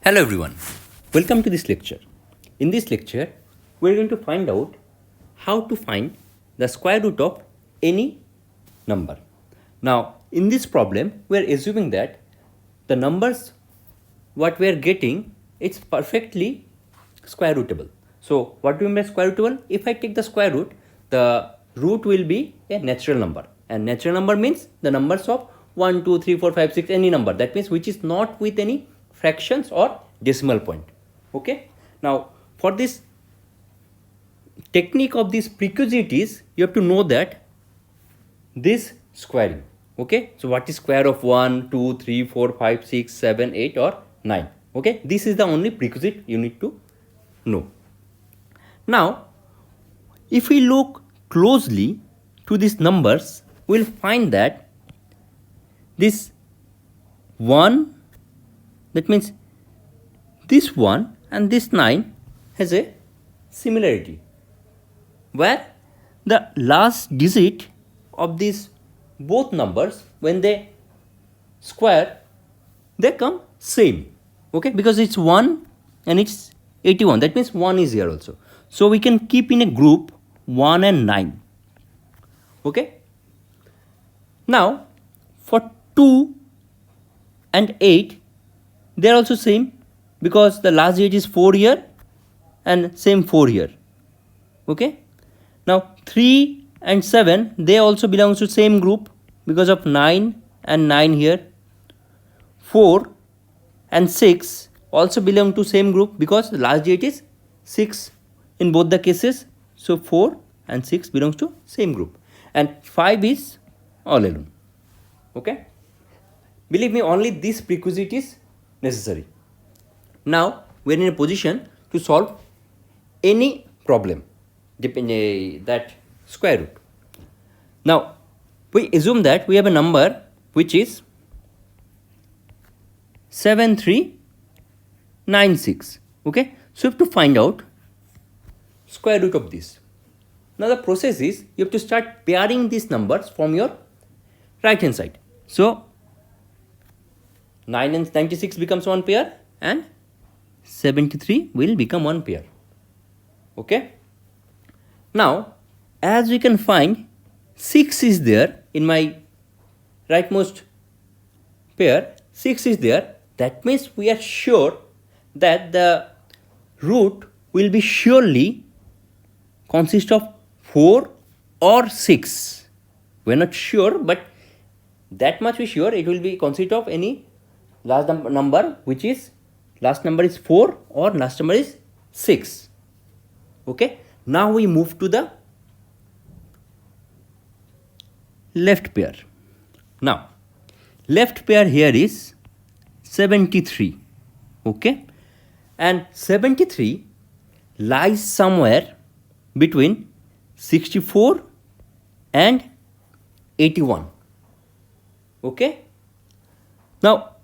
Hello everyone, welcome to this lecture. In this lecture, we are going to find out how to find the square root of any number. Now, in this problem, we are assuming that the numbers what we are getting it's perfectly square rootable. So, what do you mean by square rootable? If I take the square root, the root will be a natural number, and natural number means the numbers of 1, 2, 3, 4, 5, 6, any number. That means which is not with any fractions or decimal point. Okay. Now, for this technique of these precursities, you have to know that this squaring. Okay. So, what is square of 1, 2, 3, 4, 5, 6, 7, 8 or 9? Okay. This is the only prerequisite you need to know. Now, if we look closely to these numbers, we'll find that this 1, that means this 1 and this 9 has a similarity, where the last digit of these both numbers, when they square, they come same. Okay, because it's 1 and it's 81, that means 1 is here also. So we can keep in a group 1 and 9. Okay. Now, for 2 and 8, they are also same, because the last digit is 4 here and same 4 here. Okay. Now, 3 and 7, they also belongs to same group because of 9 and 9 here. 4 and 6 also belong to same group because the last digit is 6 in both the cases. So 4 and 6 belongs to same group, and 5 is all alone. Okay. Believe me, only this prerequisite is necessary. Now we are in a position to solve any problem depending that square root. Now we assume that we have a number which is 7396. Okay. So you have to find out square root of this. Now the process is you have to start pairing these numbers from your right hand side. So 9 and 96 becomes one pair and 73 will become one pair. Okay. Now as we can find, 6 is there in my rightmost pair, 6 is there. That means we are sure that the root will be surely consist of 4 or 6. We are not sure, but that much we sure it will be consist of any last number which is last number is 4 or last number is 6. Okay. Now we move to the left pair. Now left pair here is 73. Okay. And 73 lies somewhere between 64 and 81. Okay. Now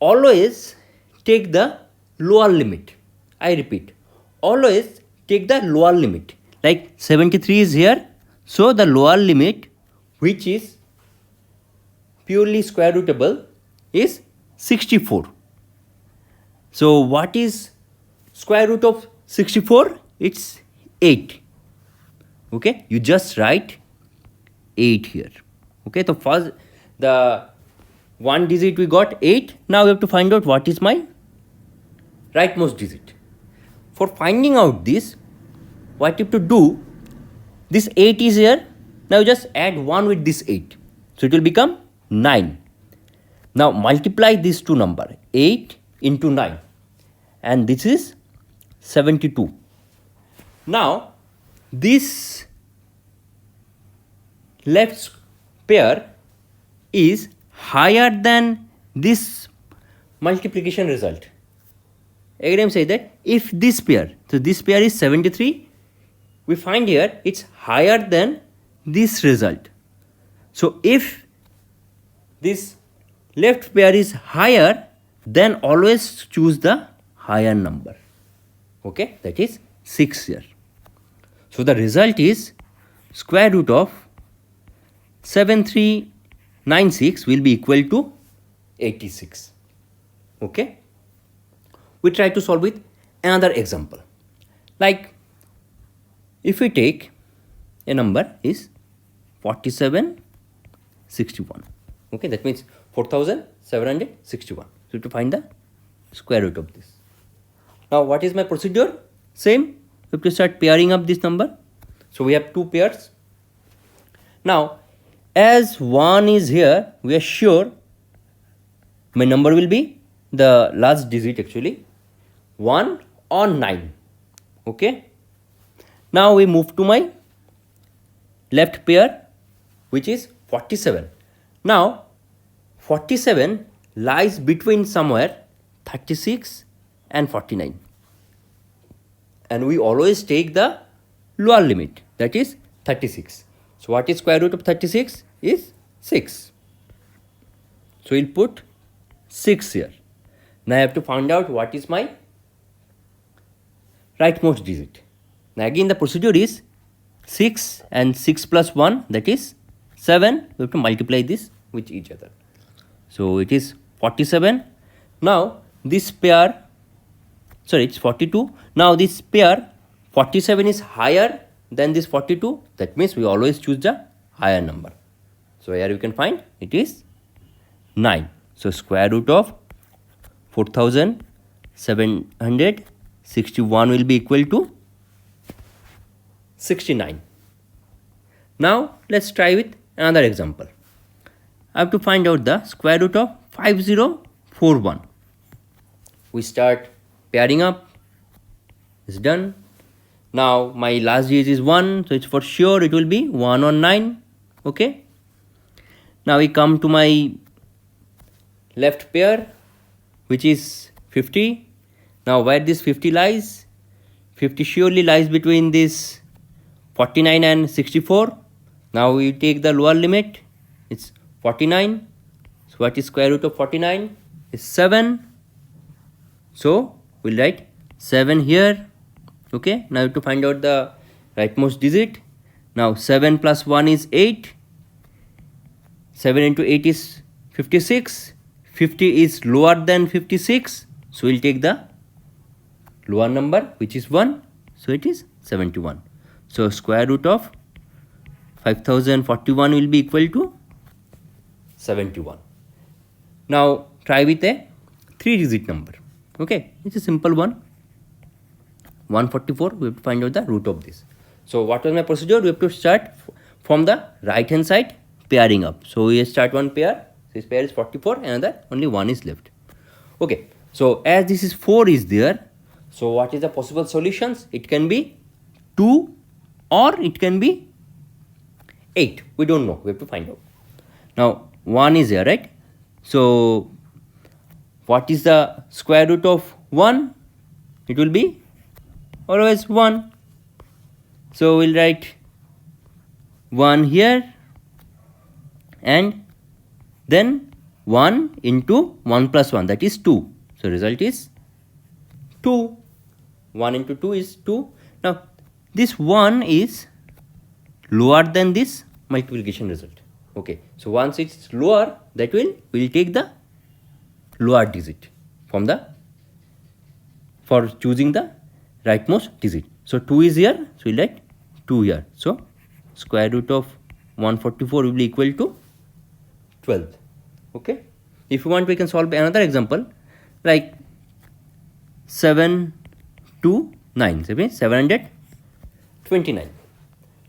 always take the lower limit. I repeat, always take the lower limit. Like 73 is here, so the lower limit which is purely square rootable is 64. So what is square root of 64? It's 8. Okay, you just write 8 here. Okay, so first the one digit we got 8. Now we have to find out what is my rightmost digit. For finding out this, what you have to do, this 8 is here. Now just add 1 with this 8. So it will become 9. Now multiply these two numbers, 8 into 9, and this is 72. Now this left pair is higher than this multiplication result. Again I am saying that if this pair, so this pair is 73, we find here it's higher than this result. So if this left pair is higher, then always choose the higher number. Okay, that is 6 here. So the result is square root of 7396 will be equal to 86. Okay. we try to solve with another example. Like if we take a number is 4761. Okay, that means 4761. So to find the square root of this. Now what is my procedure? Same, we have to start pairing up this number. So we have two pairs. Now as 1 is here, we are sure my number will be the last digit actually 1 or 9. Okay. Now we move to my left pair, which is 47. Now 47 lies between somewhere 36 and 49. And we always take the lower limit, that is 36. So what is square root of 36? Is 6. So we'll put 6 here. Now I have to find out what is my rightmost digit. Now again the procedure is 6 and 6 plus 1, that is 7. We have to multiply this with each other. So it is 47. Now this pair, sorry, it's 42. Now this pair 47 is higher than this 42. That means we always choose the higher number. So here you can find it is 9. So square root of 4761 will be equal to 69. Now let's try with another example. I have to find out the square root of 5041. We start pairing up. It's done. Now my last digit is 1, so it's for sure it will be 1 on 9. Okay. Now we come to my left pair, which is 50. Now where this 50 lies? 50 surely lies between this 49 and 64. Now we take the lower limit. It's 49. So what is square root of 49? Is 7. So we'll write 7 here. Okay. Now to find out the rightmost digit. Now 7 plus 1 is 8. 7 into 8 is 56. 50 is lower than 56. So we'll take the lower number, which is 1. So it is 71. So square root of 5041 will be equal to 71. Now try with a 3-digit number. Okay, it's a simple one. 144. We have to find out the root of this. So what was my procedure? We have to start from the right hand side, pairing up. So we start one pair. This pair is 44, another only 1 is left. Okay, so as this is 4 is there, so what is the possible solutions? It can be 2 or it can be 8. We don't know. We have to find out. Now 1 is here, right? So what is the square root of 1? It will be always 1. So we'll write 1 here and then 1 into 1 plus 1, that is 2. So result is 2. 1 into 2 is 2. Now this 1 is lower than this multiplication result. Okay, so once it's lower, that will take the lower digit from the for choosing the rightmost digit. So 2 is here, so we'll write 2 here. So square root of 144 will be equal to 12. Okay, if you want, we can solve another example like 7 to 9, 729.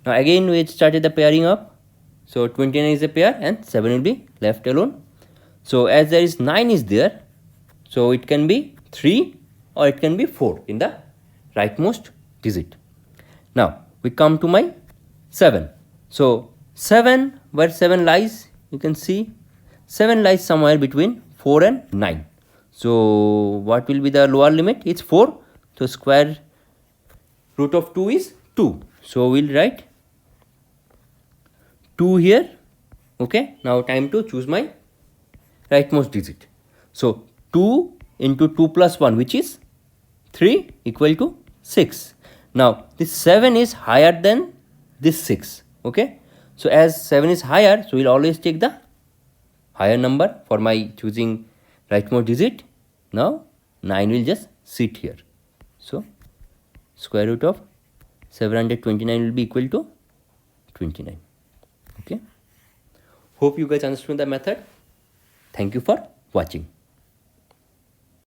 Now again we started the pairing up. So 29 is a pair and 7 will be left alone. So as there is 9 is there, so it can be 3 or it can be 4 in the rightmost digit. Now we come to my 7. So 7, where 7 lies, you can see 7 lies somewhere between 4 and 9. So what will be the lower limit? It's 4. So square root of 2 is 2. So we'll write 2 here. Okay, now time to choose my rightmost digit. So 2 into 2 plus 1, which is 3, equal to 6. Now this 7 is higher than this 6. Okay, so as 7 is higher, so we'll always take the higher number for my choosing rightmost digit. Now 9 will just sit here. So square root of 729 will be equal to 29. Okay. Hope you guys understood the method. Thank you for watching.